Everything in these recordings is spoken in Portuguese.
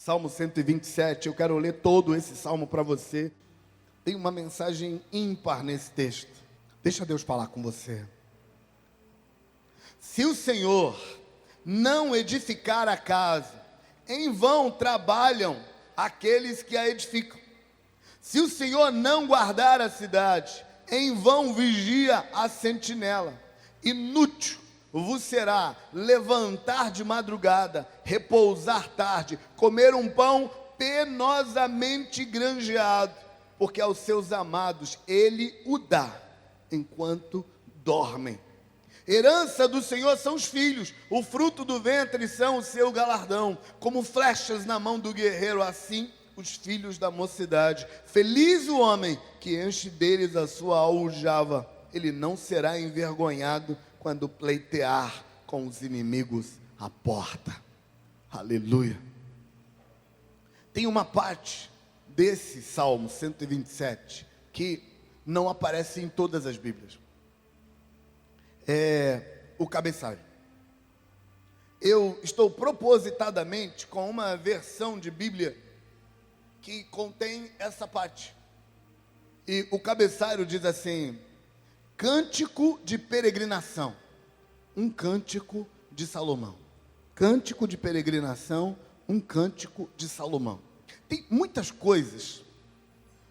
Salmo 127, eu quero ler todo esse salmo para você. Tem uma mensagem ímpar nesse texto. Deixa Deus falar com você. Se o Senhor não edificar a casa, em vão trabalham aqueles que a edificam. Se o Senhor não guardar a cidade, em vão vigia a sentinela. Inútil vos será levantar de madrugada, repousar tarde, comer um pão penosamente granjeado, porque aos seus amados ele o dá, enquanto dormem. Herança do Senhor são os filhos, o fruto do ventre são o seu galardão, como flechas na mão do guerreiro, assim os filhos da mocidade. Feliz o homem que enche deles a sua aljava, ele não será envergonhado quando pleitear com os inimigos à porta. Aleluia. Tem uma parte desse Salmo 127 que não aparece em todas as Bíblias. É o cabeçalho. Eu estou propositadamente com uma versão de Bíblia que contém essa parte. E o cabeçalho diz assim: Cântico de peregrinação, um cântico de Salomão. Cântico de peregrinação, um cântico de Salomão. Tem muitas coisas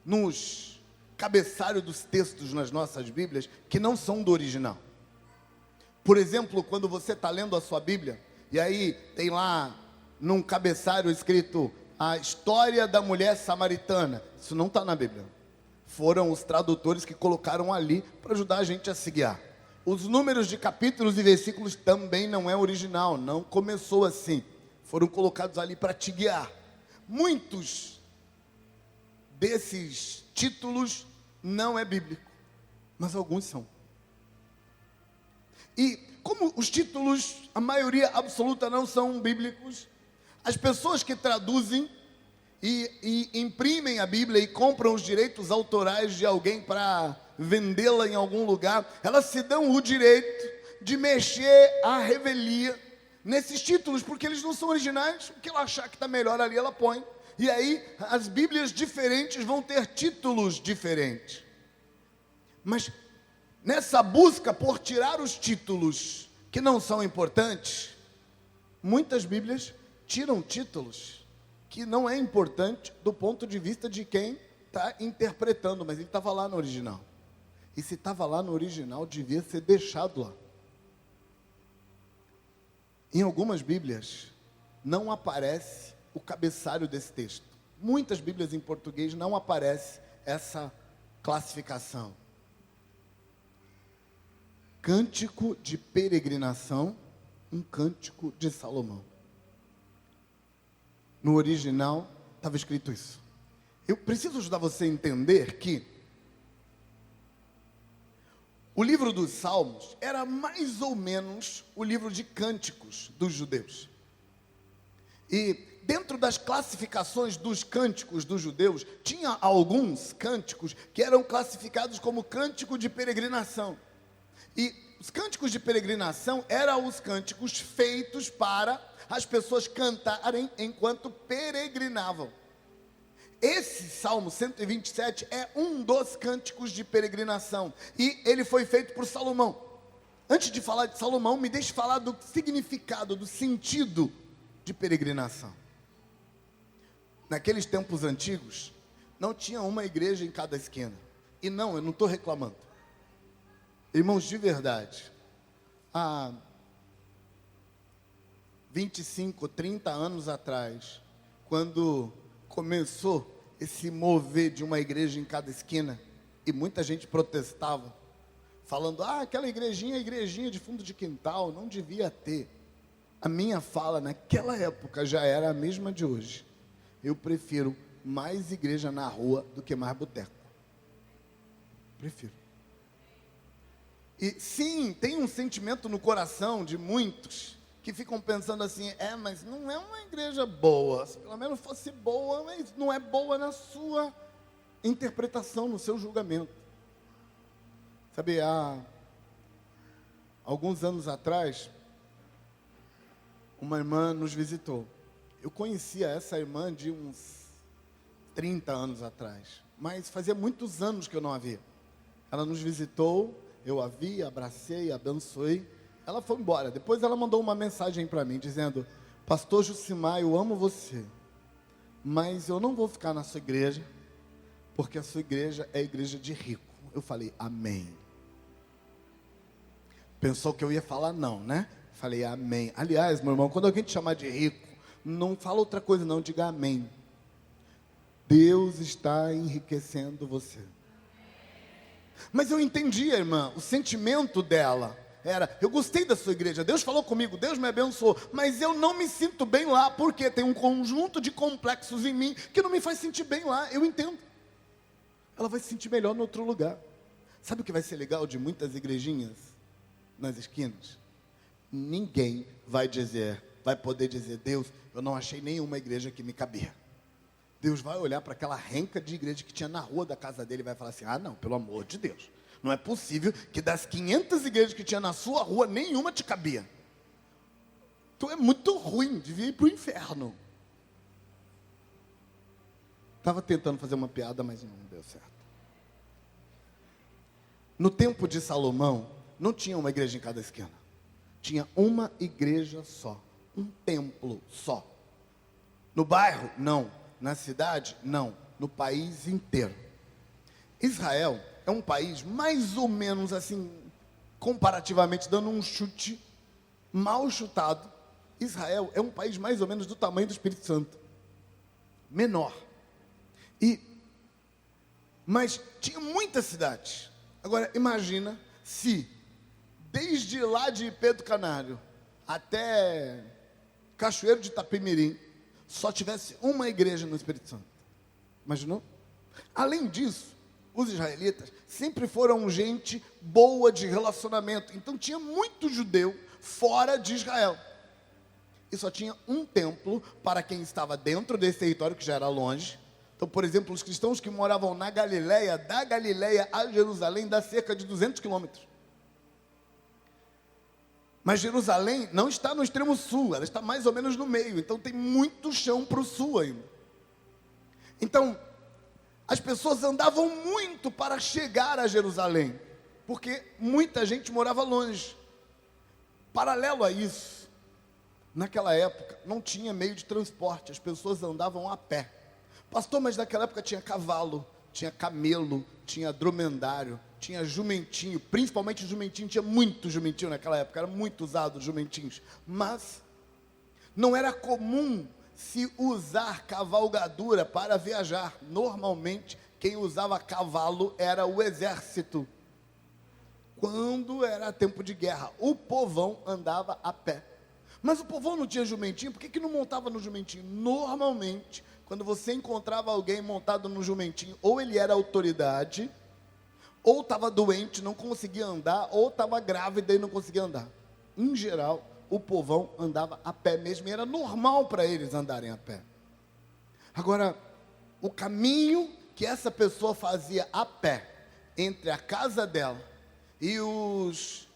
nos cabeçalhos dos textos nas nossas Bíblias que não são do original. Por exemplo, quando você está lendo a sua Bíblia, e aí tem lá num cabeçalho escrito a história da mulher samaritana. Isso não está na Bíblia. Foram os tradutores que colocaram ali para ajudar a gente a se guiar. Os números de capítulos e versículos também não é original, não começou assim. Foram colocados ali para te guiar. Muitos desses títulos não é bíblico, mas alguns são. E como os títulos, a maioria absoluta não são bíblicos, as pessoas que traduzem e imprimem a Bíblia e compram os direitos autorais de alguém para vendê-la em algum lugar, elas se dão o direito de mexer a revelia nesses títulos, porque eles não são originais. O que ela achar que está melhor ali, ela põe. E aí, as Bíblias diferentes vão ter títulos diferentes. Mas, nessa busca por tirar os títulos que não são importantes, muitas Bíblias tiram títulos que não é importante do ponto de vista de quem está interpretando, mas ele estava lá no original. E se estava lá no original, devia ser deixado lá. Em algumas Bíblias, não aparece o cabeçalho desse texto. Muitas Bíblias em português não aparece essa classificação. Cântico de peregrinação, um cântico de Salomão. No original estava escrito isso. Eu preciso ajudar você a entender que o livro dos Salmos era mais ou menos o livro de cânticos dos judeus. E dentro das classificações dos cânticos dos judeus, tinha alguns cânticos que eram classificados como cântico de peregrinação. E os cânticos de peregrinação eram os cânticos feitos para as pessoas cantarem enquanto peregrinavam. Esse Salmo 127 é um dos cânticos de peregrinação. E ele foi feito por Salomão. Antes de falar de Salomão, me deixe falar do significado, do sentido de peregrinação. Naqueles tempos antigos, não tinha uma igreja em cada esquina. E não, eu não estou reclamando. Irmãos, de verdade, há 25, 30 anos atrás, quando começou esse mover de uma igreja em cada esquina, e muita gente protestava, falando, aquela igrejinha de fundo de quintal, não devia ter. A minha fala naquela época já era a mesma de hoje. Eu prefiro mais igreja na rua do que mais boteco. Prefiro. E sim, tem um sentimento no coração de muitos que ficam pensando assim, mas não é uma igreja boa. Se pelo menos fosse boa, mas não é boa na sua interpretação, no seu julgamento. Sabe, há alguns anos atrás, uma irmã nos visitou. Eu conhecia essa irmã de uns 30 anos atrás, mas fazia muitos anos que eu não a via. Ela nos visitou, eu a vi, abracei, abençoei. Ela foi embora. Depois ela mandou uma mensagem para mim, dizendo: Pastor Jucimar, eu amo você, mas eu não vou ficar na sua igreja, porque a sua igreja é a igreja de rico. Eu falei, amém. Pensou que eu ia falar não, né? Falei, amém. Aliás, meu irmão, quando alguém te chamar de rico, não fala outra coisa não, diga amém. Deus está enriquecendo você. Mas eu entendi, irmã, o sentimento dela era: eu gostei da sua igreja, Deus falou comigo, Deus me abençoou, mas eu não me sinto bem lá, porque tem um conjunto de complexos em mim que não me faz sentir bem lá. Eu entendo. Ela vai se sentir melhor em outro lugar. Sabe o que vai ser legal de muitas igrejinhas nas esquinas? Ninguém vai poder dizer: Deus, eu não achei nenhuma igreja que me cabia. Deus vai olhar para aquela renca de igreja que tinha na rua da casa dele e vai falar assim: ah não, pelo amor de Deus, não é possível que das 500 igrejas que tinha na sua rua, nenhuma te cabia. Tu é muito ruim, devia ir para o inferno. Estava tentando fazer uma piada, mas não deu certo. No tempo de Salomão, não tinha uma igreja em cada esquina. Tinha uma igreja só, um templo só. No bairro, não. Na cidade, não. No país inteiro. Israel é um país mais ou menos assim, comparativamente, dando um chute mal chutado. Israel é um país mais ou menos do tamanho do Espírito Santo. Menor. Mas tinha muitas cidades. Agora, imagina se, desde lá de Pedro Canário até Cachoeiro de Itapemirim, só tivesse uma igreja no Espírito Santo. Imaginou? Além disso, os israelitas sempre foram gente boa de relacionamento. Então tinha muito judeu fora de Israel. E só tinha um templo para quem estava dentro desse território, que já era longe. Então, por exemplo, os cristãos que moravam na Galileia, da Galileia a Jerusalém, dá cerca de 200 quilômetros. Mas Jerusalém não está no extremo sul, ela está mais ou menos no meio. Então tem muito chão para o sul ainda. Então, as pessoas andavam muito para chegar a Jerusalém, porque muita gente morava longe. Paralelo a isso, naquela época não tinha meio de transporte, as pessoas andavam a pé. Pastor, mas naquela época tinha cavalo, tinha camelo, tinha dromedário, tinha jumentinho, principalmente jumentinho, tinha muito jumentinho naquela época, era muito usado os jumentinhos. Mas não era comum se usar cavalgadura para viajar. Normalmente, quem usava cavalo era o exército. Quando era tempo de guerra, o povão andava a pé. Mas o povão não tinha jumentinho, por que não montava no jumentinho? Normalmente, quando você encontrava alguém montado no jumentinho, ou ele era autoridade, ou estava doente, não conseguia andar, ou estava grávida e não conseguia andar. Em geral, o povão andava a pé mesmo, e era normal para eles andarem a pé. Agora, o caminho que essa pessoa fazia a pé, entre a casa dela e os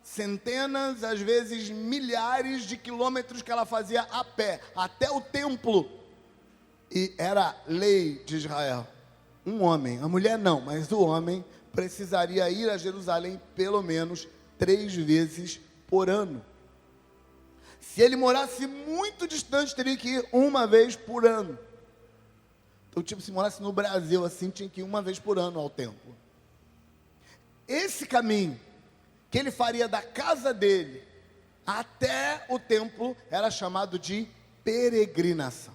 centenas, às vezes milhares de quilômetros que ela fazia a pé, até o templo, e era lei de Israel. Um homem, a mulher não, mas o homem precisaria ir a Jerusalém pelo menos 3 vezes por ano. Se ele morasse muito distante, teria que ir uma vez por ano. Então, tipo, se morasse no Brasil, assim, tinha que ir uma vez por ano ao templo. Esse caminho que ele faria da casa dele até o templo era chamado de peregrinação.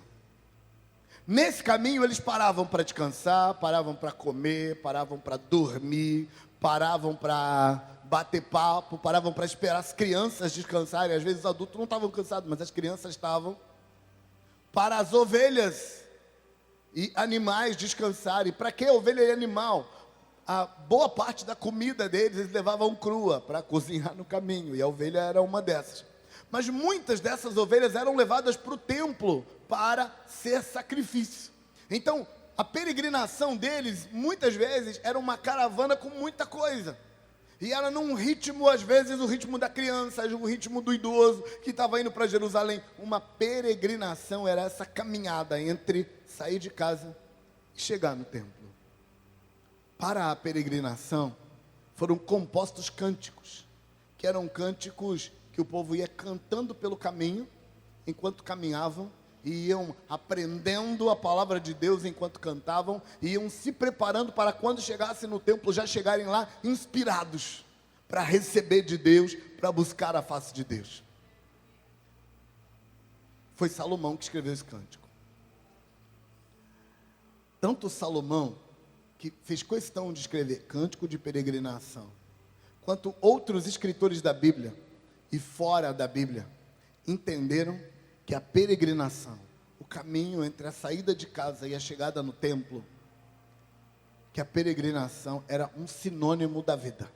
Nesse caminho eles paravam para descansar, paravam para comer, paravam para dormir, paravam para bater papo, paravam para esperar as crianças descansarem. Às vezes os adultos não estavam cansados, mas as crianças estavam. Para as ovelhas e animais descansarem. Para que ovelha e animal? A boa parte da comida deles eles levavam crua para cozinhar no caminho, e a ovelha era uma dessas. Mas muitas dessas ovelhas eram levadas para o templo para ser sacrifício. Então, a peregrinação deles, muitas vezes, era uma caravana com muita coisa. E era num ritmo, às vezes, o ritmo da criança, o ritmo do idoso que estava indo para Jerusalém. Uma peregrinação era essa caminhada entre sair de casa e chegar no templo. Para a peregrinação, foram compostos cânticos, que eram cânticos que o povo ia cantando pelo caminho, enquanto caminhavam, e iam aprendendo a palavra de Deus enquanto cantavam, e iam se preparando para quando chegassem no templo, já chegarem lá inspirados, para receber de Deus, para buscar a face de Deus. Foi Salomão que escreveu esse cântico. Tanto Salomão, que fez questão de escrever cântico de peregrinação, quanto outros escritores da Bíblia, e fora da Bíblia, entenderam que a peregrinação, o caminho entre a saída de casa e a chegada no templo, que a peregrinação era um sinônimo da vida.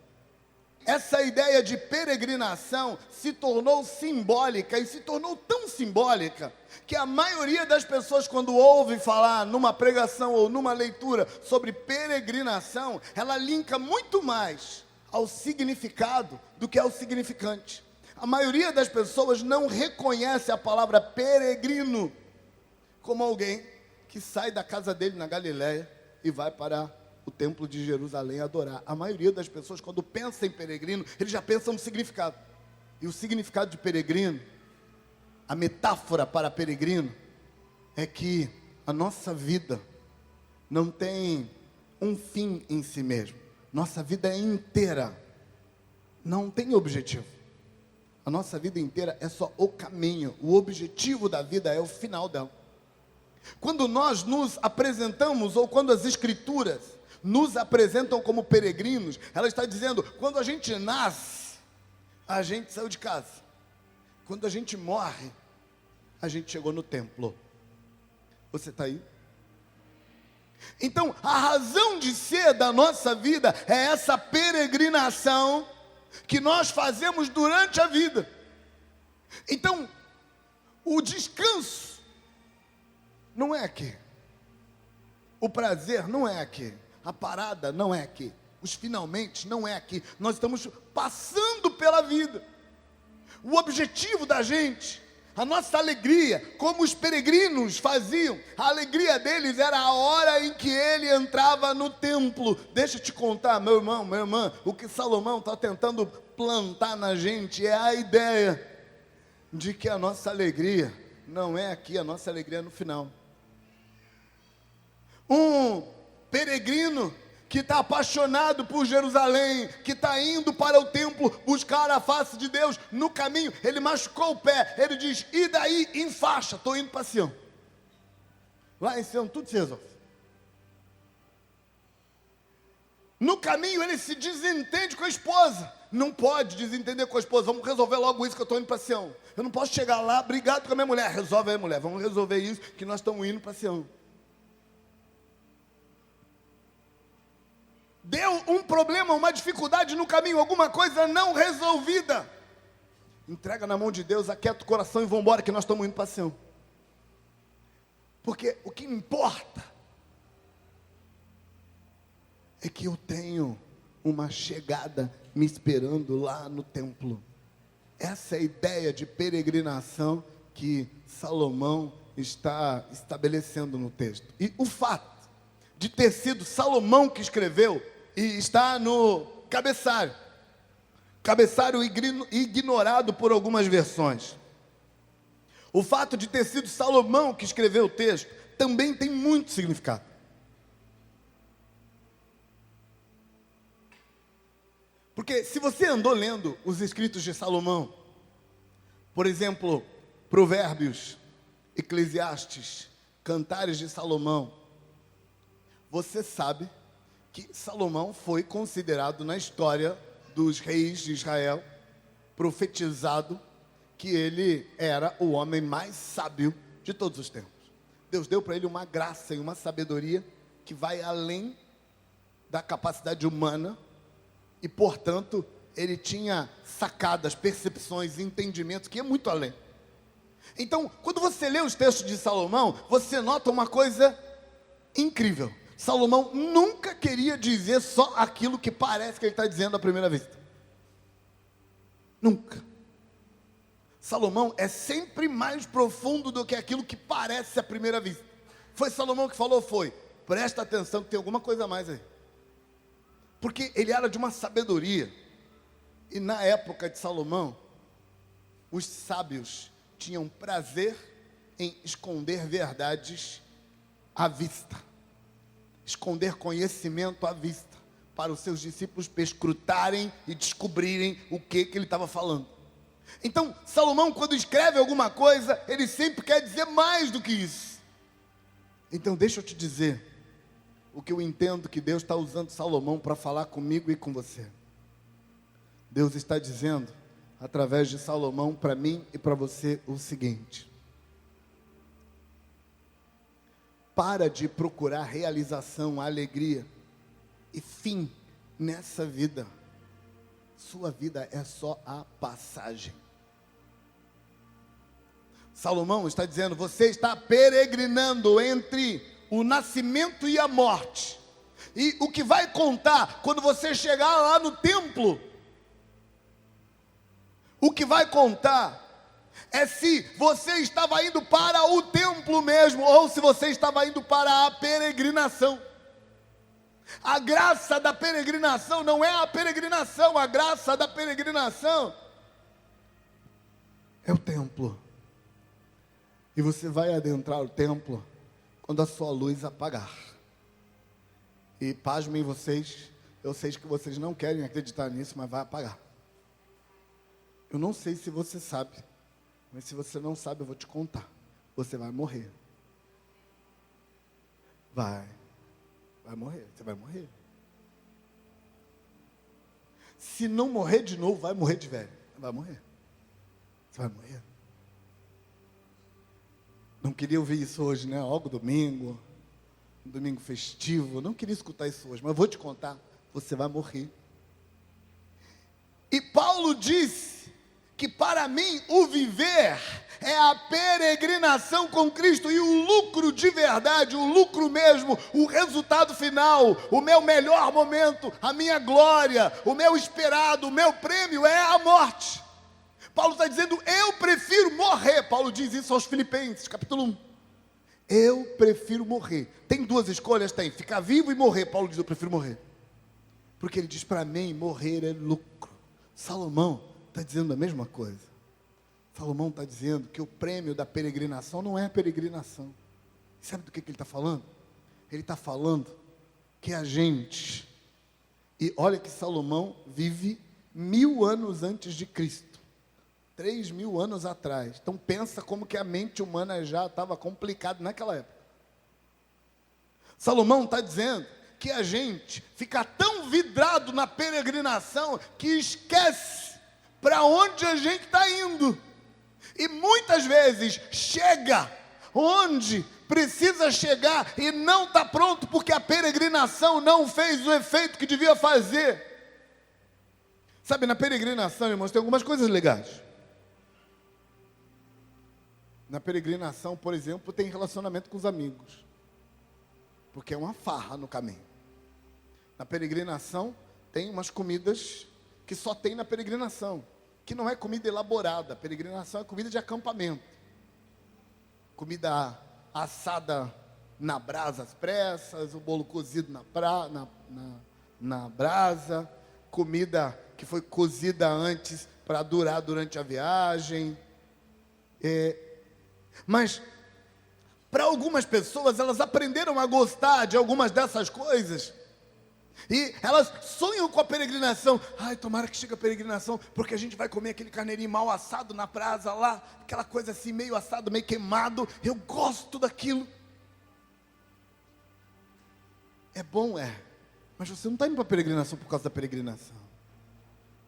Essa ideia de peregrinação se tornou simbólica, e se tornou tão simbólica, que a maioria das pessoas, quando ouve falar numa pregação ou numa leitura sobre peregrinação, ela linka muito mais ao significado do que ao significante. A maioria das pessoas não reconhece a palavra peregrino como alguém que sai da casa dele na Galileia e vai para o templo de Jerusalém adorar. A maioria das pessoas, quando pensa em peregrino, eles já pensam no significado. E o significado de peregrino, a metáfora para peregrino, é que a nossa vida não tem um fim em si mesmo. Nossa vida é inteira, não tem objetivo. A nossa vida inteira é só o caminho. O objetivo da vida é o final dela. Quando nós nos apresentamos, ou quando as escrituras nos apresentam como peregrinos, ela está dizendo, quando a gente nasce, a gente saiu de casa. Quando a gente morre, a gente chegou no templo. Você está aí? Então, a razão de ser da nossa vida é essa peregrinação que nós fazemos durante a vida. Então, o descanso não é aqui. O prazer não é aqui. A parada não é aqui. Os finalmente não é aqui. Nós estamos passando pela vida. O objetivo da gente, a nossa alegria, como os peregrinos faziam, a alegria deles era a hora em que ele entrava no templo. Deixa eu te contar, meu irmão, minha irmã, o que Salomão está tentando plantar na gente é a ideia de que a nossa alegria não é aqui, a nossa alegria é no final. Um peregrino que está apaixonado por Jerusalém, que está indo para o templo buscar a face de Deus, no caminho, ele machucou o pé, ele diz, e daí em faixa, estou indo para Sião. Lá em Sião tudo se resolve. No caminho ele se desentende com a esposa, não pode desentender com a esposa, vamos resolver logo isso que eu estou indo para Sião. Eu não posso chegar lá, brigado com a minha mulher, resolve aí mulher, vamos resolver isso que nós estamos indo para Sião. Deu um problema, uma dificuldade no caminho, alguma coisa não resolvida. Entrega na mão de Deus, aquieta o coração e vamos embora que nós estamos indo para Sião. Porque o que importa é que eu tenho uma chegada me esperando lá no templo. Essa é a ideia de peregrinação que Salomão está estabelecendo no texto. E o fato de ter sido Salomão que escreveu, e está no cabeçalho ignorado por algumas versões. O fato de ter sido Salomão que escreveu o texto também tem muito significado. Porque se você andou lendo os escritos de Salomão, por exemplo, Provérbios, Eclesiastes, Cantares de Salomão, você sabe que Salomão foi considerado na história dos reis de Israel, profetizado, que ele era o homem mais sábio de todos os tempos. Deus deu para ele uma graça e uma sabedoria que vai além da capacidade humana, e portanto, ele tinha sacadas, percepções, entendimentos, que é muito além. Então, quando você lê os textos de Salomão, você nota uma coisa incrível. Salomão nunca queria dizer só aquilo que parece que ele está dizendo à primeira vista. Nunca. Salomão é sempre mais profundo do que aquilo que parece à primeira vista. Foi Salomão que falou? Foi. Presta atenção que tem alguma coisa a mais aí. Porque ele era de uma sabedoria. E na época de Salomão, os sábios tinham prazer em esconder verdades à vista. Esconder conhecimento à vista. Para os seus discípulos perscrutarem e descobrirem o que ele estava falando. Então, Salomão, quando escreve alguma coisa, ele sempre quer dizer mais do que isso. Então, deixa eu te dizer o que eu entendo que Deus está usando Salomão para falar comigo e com você. Deus está dizendo, através de Salomão, para mim e para você, o seguinte: para de procurar realização, alegria e fim nessa vida. Sua vida é só a passagem. Salomão está dizendo, você está peregrinando entre o nascimento e a morte. E o que vai contar quando você chegar lá no templo, o que vai contar é se você estava indo para o templo mesmo, ou se você estava indo para a peregrinação. A graça da peregrinação não é a peregrinação, a graça da peregrinação é o templo. E você vai adentrar o templo quando a sua luz apagar. E pasmem vocês, eu sei que vocês não querem acreditar nisso, mas vai apagar. Eu não sei se você sabe, mas se você não sabe, eu vou te contar. Você vai morrer. Vai morrer, você vai morrer. Se não morrer de novo, vai morrer de velho. Vai morrer. Você vai morrer. Não queria ouvir isso hoje, né? Algo domingo, um domingo festivo. Não queria escutar isso hoje, mas eu vou te contar. Você vai morrer. E Paulo disse que para mim o viver é a peregrinação com Cristo, e o lucro de verdade, o lucro mesmo, o resultado final, o meu melhor momento, a minha glória, o meu esperado, o meu prêmio é a morte. Paulo está dizendo, eu prefiro morrer. Paulo diz isso aos Filipenses, capítulo 1. Eu prefiro morrer. Tem duas escolhas? Tem, ficar vivo e morrer. Paulo diz, eu prefiro morrer. Porque ele diz, para mim, morrer é lucro. Salomão está dizendo a mesma coisa. Salomão está dizendo que o prêmio da peregrinação não é a peregrinação. Sabe do que ele está falando? Ele está falando que a gente, e olha que Salomão vive 1000 anos antes de Cristo, 3000 anos atrás. Então pensa como que a mente humana já estava complicada naquela época. Salomão está dizendo que a gente fica tão vidrado na peregrinação que esquece para onde a gente está indo. E muitas vezes chega onde precisa chegar e não está pronto porque a peregrinação não fez o efeito que devia fazer. Sabe, na peregrinação, irmãos, tem algumas coisas legais. Na peregrinação, por exemplo, tem relacionamento com os amigos, porque é uma farra no caminho. Na peregrinação tem umas comidas que só tem na peregrinação, que não é comida elaborada. A peregrinação é comida de acampamento. Comida assada na brasa às pressas, o bolo cozido na brasa, comida que foi cozida antes para durar durante a viagem. Mas para algumas pessoas, elas aprenderam a gostar de algumas dessas coisas. E elas sonham com a peregrinação. Ai, tomara que chegue a peregrinação, porque a gente vai comer aquele carneirinho mal assado na brasa lá, aquela coisa assim, meio assado, meio queimado. Eu gosto daquilo. É bom, mas você não está indo para a peregrinação por causa da peregrinação.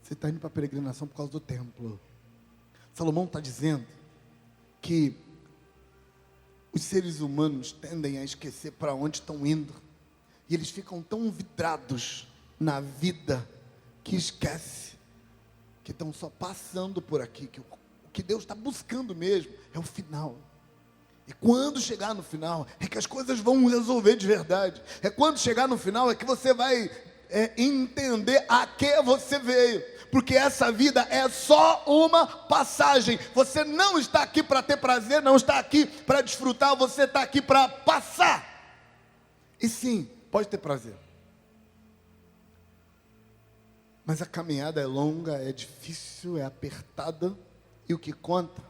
Você está indo para a peregrinação por causa do templo. Salomão está dizendo que os seres humanos tendem a esquecer para onde estão indo. E eles ficam tão vidrados na vida que esquece que estão só passando por aqui, que o que Deus está buscando mesmo é o final. E quando chegar no final, é que as coisas vão resolver de verdade. É quando chegar no final, é que você vai entender a que você veio. Porque essa vida é só uma passagem. Você não está aqui para ter prazer, não está aqui para desfrutar, você está aqui para passar. E sim, pode ter prazer. Mas a caminhada é longa, é difícil, é apertada. E o que conta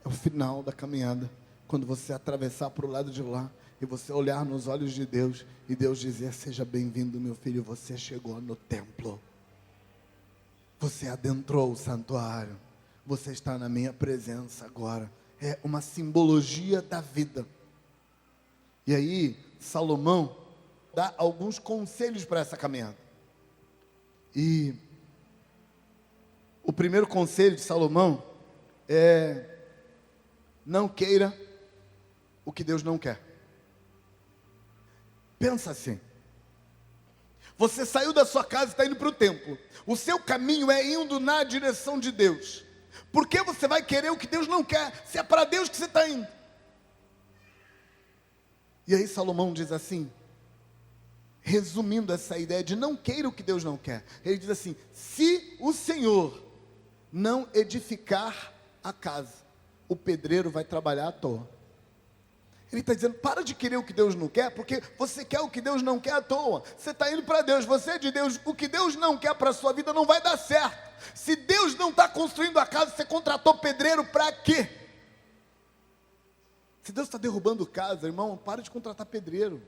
é o final da caminhada. Quando você atravessar para o lado de lá e você olhar nos olhos de Deus e Deus dizer: seja bem-vindo, meu filho, você chegou no templo. Você adentrou o santuário. Você está na minha presença agora. É uma simbologia da vida. E aí, Salomão dá alguns conselhos para essa caminhada. E o primeiro conselho de Salomão é: não queira o que Deus não quer. Pensa assim: você saiu da sua casa e está indo para o templo. O seu caminho é indo na direção de Deus. Por que você vai querer o que Deus não quer, se é para Deus que você está indo? E aí Salomão diz assim, resumindo essa ideia de não queira o que Deus não quer. Ele diz assim: se o Senhor não edificar a casa, o pedreiro vai trabalhar à toa. Ele está dizendo: para de querer o que Deus não quer, porque você quer o que Deus não quer à toa. Você está indo para Deus, você é de Deus. O que Deus não quer para a sua vida não vai dar certo. Se Deus não está construindo a casa, você contratou pedreiro para quê? Se Deus está derrubando casa, irmão, para de contratar pedreiro.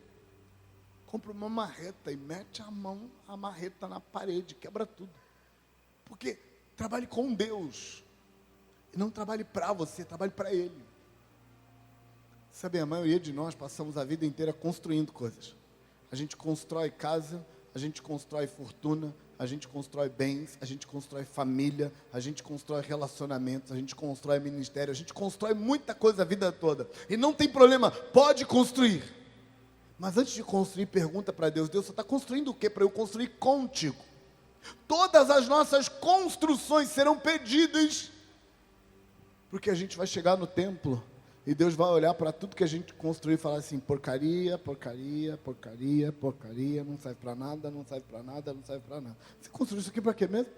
Compra uma marreta e mete a marreta na parede, quebra tudo. Porque trabalhe com Deus. E não trabalhe para você, trabalhe para Ele. Sabe, a maioria de nós passamos a vida inteira construindo coisas. A gente constrói casa, a gente constrói fortuna, a gente constrói bens, a gente constrói família, a gente constrói relacionamentos, a gente constrói ministério, a gente constrói muita coisa a vida toda. E não tem problema, pode construir. Mas antes de construir, pergunta para Deus: Deus, você está construindo o que para eu construir contigo? Todas as nossas construções serão pedidas, porque a gente vai chegar no templo e Deus vai olhar para tudo que a gente construiu e falar assim: porcaria, porcaria, porcaria, porcaria, não serve para nada, não serve para nada, não serve para nada. Você construiu isso aqui para quê mesmo?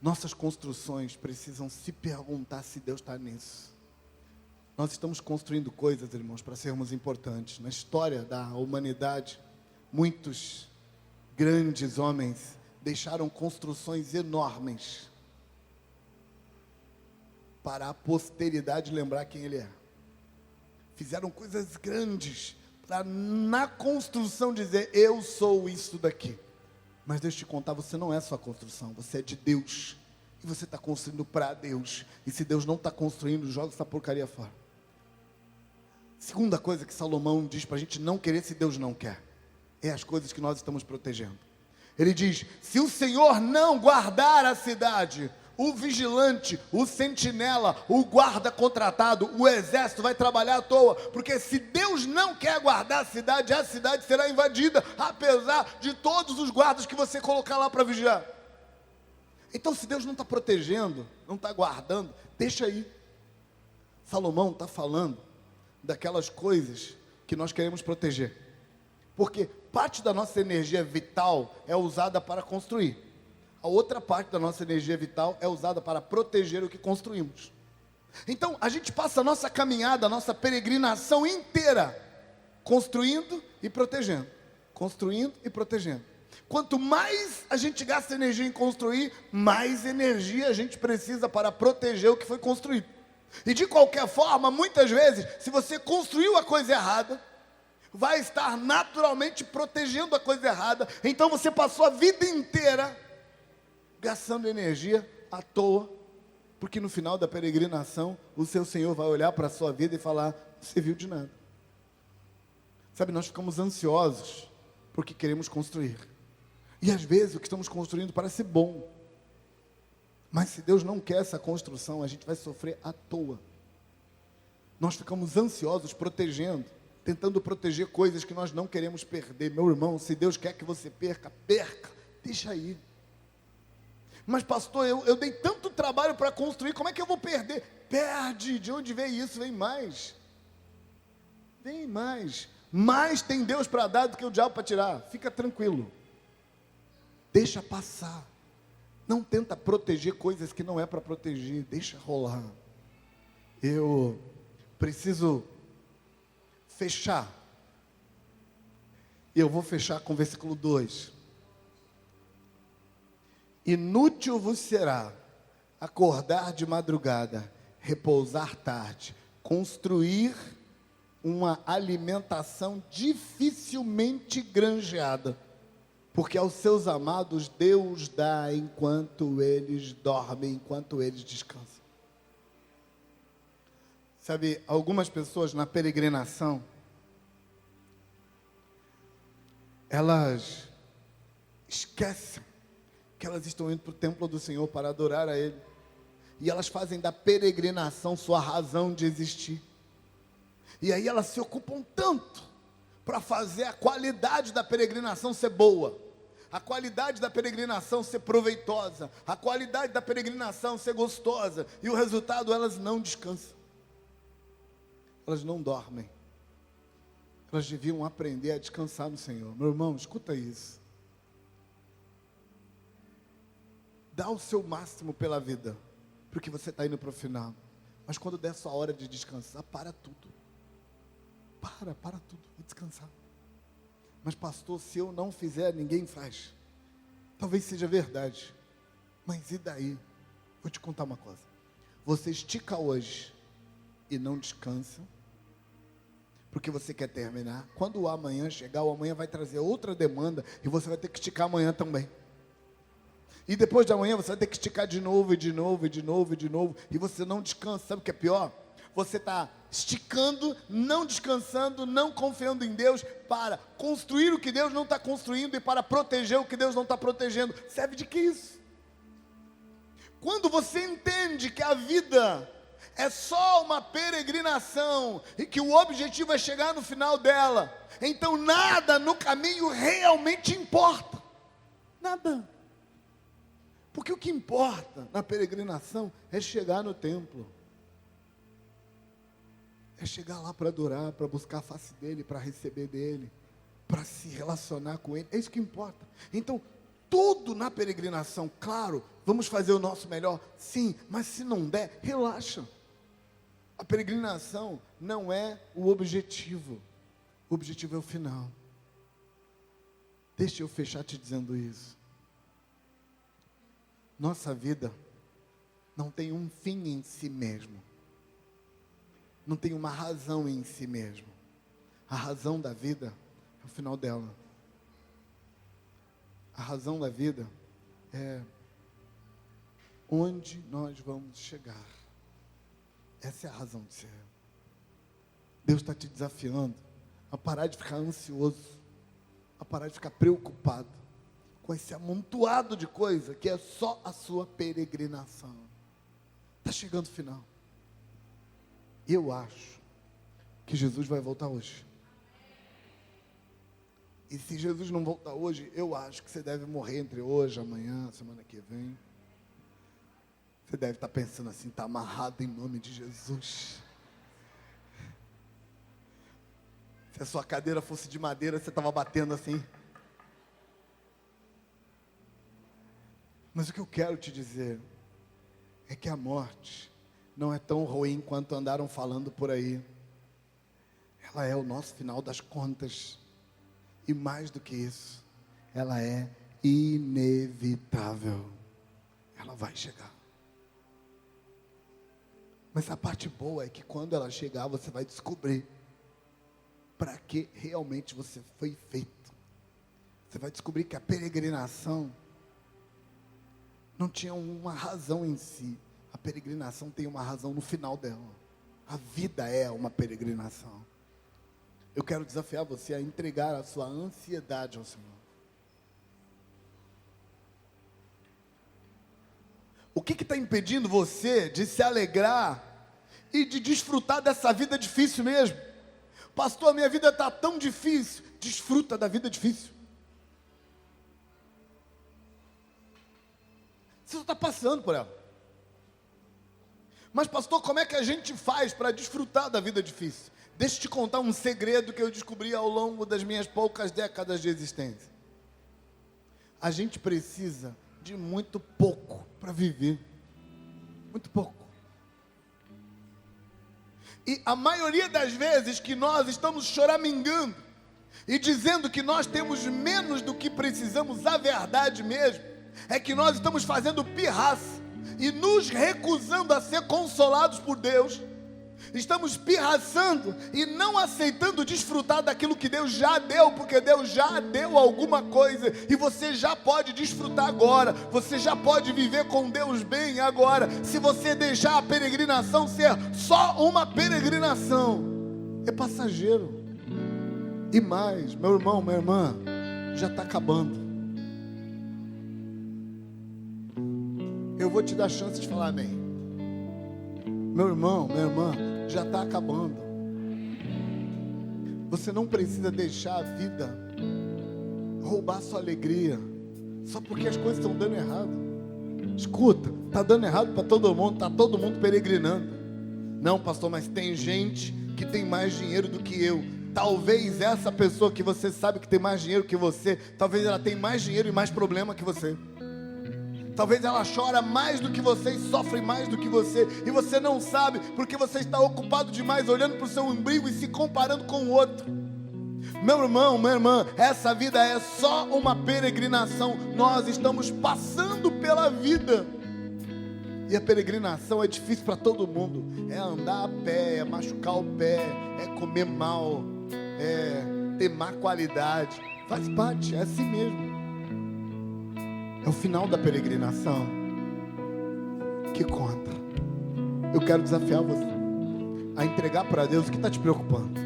Nossas construções precisam se perguntar se Deus está nisso. Nós estamos construindo coisas, irmãos, para sermos importantes. Na história da humanidade, muitos grandes homens deixaram construções enormes para a posteridade lembrar quem ele é. Fizeram coisas grandes para na construção dizer: eu sou isso daqui. Mas deixa eu te contar, você não é sua construção, você é de Deus. E você está construindo para Deus. E se Deus não está construindo, joga essa porcaria fora. Segunda coisa que Salomão diz para a gente não querer se Deus não quer, é as coisas que nós estamos protegendo. Ele diz: se o Senhor não guardar a cidade, o vigilante, o sentinela, o guarda contratado, o exército vai trabalhar à toa. Porque se Deus não quer guardar a cidade será invadida, apesar de todos os guardas que você colocar lá para vigiar. Então, se Deus não está protegendo, não está guardando, deixa aí. Salomão está falando daquelas coisas que nós queremos proteger. Porque parte da nossa energia vital é usada para construir. A outra parte da nossa energia vital é usada para proteger o que construímos. Então, a gente passa a nossa caminhada, a nossa peregrinação inteira construindo e protegendo. Construindo e protegendo. Quanto mais a gente gasta energia em construir, mais energia a gente precisa para proteger o que foi construído. E de qualquer forma, muitas vezes, se você construiu a coisa errada, vai estar naturalmente protegendo a coisa errada. Então você passou a vida inteira gastando energia à toa, porque no final da peregrinação, o seu Senhor vai olhar para a sua vida e falar: não serviu de nada. Sabe, nós ficamos ansiosos porque queremos construir. E às vezes o que estamos construindo parece bom. Mas se Deus não quer essa construção, a gente vai sofrer à toa. Nós ficamos ansiosos protegendo, tentando proteger coisas que nós não queremos perder. Meu irmão, se Deus quer que você perca, deixa aí. Mas pastor, eu dei tanto trabalho para construir, como é que eu vou perder? perde. De onde vem isso? Vem mais. Vem mais. Mais tem Deus para dar do que o diabo para tirar. Fica tranquilo. Deixa passar. Não tenta proteger coisas que não é para proteger. Deixa rolar. Eu preciso fechar. Eu vou fechar com o versículo 2. Inútil vos será acordar de madrugada, repousar tarde, construir uma alimentação dificilmente granjeada, porque aos seus amados Deus dá enquanto eles dormem, enquanto eles descansam. Sabe, algumas pessoas na peregrinação, elas esquecem que elas estão indo para o templo do Senhor para adorar a Ele, e elas fazem da peregrinação sua razão de existir, e aí elas se ocupam tanto para fazer a qualidade da peregrinação ser boa, a qualidade da peregrinação ser proveitosa, a qualidade da peregrinação ser gostosa, e o resultado, elas não descansam, elas não dormem. Elas deviam aprender a descansar no Senhor. Meu irmão, escuta isso. Dá o seu máximo pela vida, porque você está indo para o final. Mas quando der sua hora de descansar, para tudo. Para tudo, vou descansar. Mas pastor, se eu não fizer, ninguém faz. Talvez seja verdade, mas e daí? Vou te contar uma coisa. Você estica hoje e não descansa, porque você quer terminar. Quando o amanhã chegar, o amanhã vai trazer outra demanda, e você vai ter que esticar amanhã também. E depois de amanhã você vai ter que esticar de novo, e de novo, e de novo, e de novo, e você não descansa. Sabe o que é pior? Você está esticando, não descansando, não confiando em Deus, para construir o que Deus não está construindo, e para proteger o que Deus não está protegendo. Serve de que isso? Quando você entende que a vida é só uma peregrinação, e que o objetivo é chegar no final dela, então nada no caminho realmente importa. Nada. Porque o que importa na peregrinação é chegar no templo, é chegar lá para adorar, para buscar a face dele, para receber dele, para se relacionar com ele. É isso que importa. Então, tudo na peregrinação, claro, vamos fazer o nosso melhor, sim, mas se não der, relaxa. A peregrinação não é o objetivo é o final. Deixa eu fechar te dizendo isso. Nossa vida não tem um fim em si mesmo, não tem uma razão em si mesmo. A razão da vida é o final dela. A razão da vida é onde nós vamos chegar. Essa é a razão de ser. Deus está te desafiando a parar de ficar ansioso, a parar de ficar preocupado com esse amontoado de coisa que é só a sua peregrinação. Está chegando o final. Eu acho que Jesus vai voltar hoje. E se Jesus não voltar hoje, eu acho que você deve morrer entre hoje, amanhã, semana que vem. Você deve estar pensando assim, está amarrado em nome de Jesus. Se a sua cadeira fosse de madeira, você estava batendo assim. Mas o que eu quero te dizer é que a morte não é tão ruim quanto andaram falando por aí. Ela é o nosso final das contas. E mais do que isso, ela é inevitável. Ela vai chegar. Mas a parte boa é que quando ela chegar, você vai descobrir para que realmente você foi feito. Você vai descobrir que a peregrinação não tinha uma razão em si. A peregrinação tem uma razão no final dela. A vida é uma peregrinação. Eu quero desafiar você a entregar a sua ansiedade ao Senhor. O que está impedindo você de se alegrar e de desfrutar dessa vida difícil mesmo? Pastor, a minha vida está tão difícil. Desfruta da vida difícil. Você só está passando por ela. Mas pastor, como é que a gente faz para desfrutar da vida difícil? Deixa eu te contar um segredo que eu descobri ao longo das minhas poucas décadas de existência. A gente precisa de muito pouco para viver. Muito pouco. E a maioria das vezes que nós estamos choramingando e dizendo que nós temos menos do que precisamos, a verdade mesmo é que nós estamos fazendo pirraça e nos recusando a ser consolados por Deus. Estamos pirraçando e não aceitando desfrutar daquilo que Deus já deu, porque Deus já deu alguma coisa e você já pode desfrutar agora, você já pode viver com Deus bem agora. Se você deixar a peregrinação ser só uma peregrinação, é passageiro. E mais, meu irmão, minha irmã, já está acabando. Eu vou te dar chance de falar amém. Meu irmão, minha irmã, já está acabando. Você não precisa deixar a vida roubar sua alegria só porque as coisas estão dando errado. Escuta, está dando errado para todo mundo, está todo mundo peregrinando. Não, pastor, mas tem gente que tem mais dinheiro do que eu. Talvez essa pessoa que você sabe que tem mais dinheiro que você, talvez ela tenha mais dinheiro e mais problema que você. Talvez ela chora mais do que você e sofre mais do que você. E você não sabe porque você está ocupado demais olhando para o seu umbigo e se comparando com o outro. Meu irmão, minha irmã, essa vida é só uma peregrinação. Nós estamos passando pela vida. E a peregrinação é difícil para todo mundo. É andar a pé, é machucar o pé, é comer mal, é ter má qualidade. Faz parte, é assim mesmo. É o final da peregrinação que conta. Eu quero desafiar você a entregar para Deus o que está te preocupando.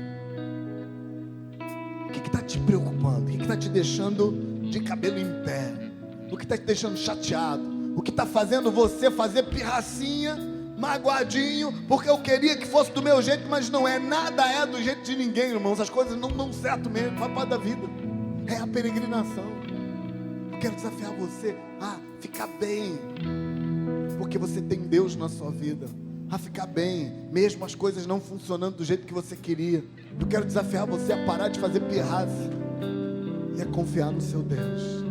O que está te preocupando? O que está te deixando de cabelo em pé? O que está te deixando chateado? O que está fazendo você fazer pirracinha, magoadinho, porque eu queria que fosse do meu jeito, mas não é. Nada é do jeito de ninguém, irmãos. As coisas não dão certo mesmo. Faz parte da vida. É a peregrinação. Quero desafiar você a ficar bem, porque você tem Deus na sua vida, a ficar bem, mesmo as coisas não funcionando do jeito que você queria. Eu quero desafiar você a parar de fazer pirraça e a confiar no seu Deus.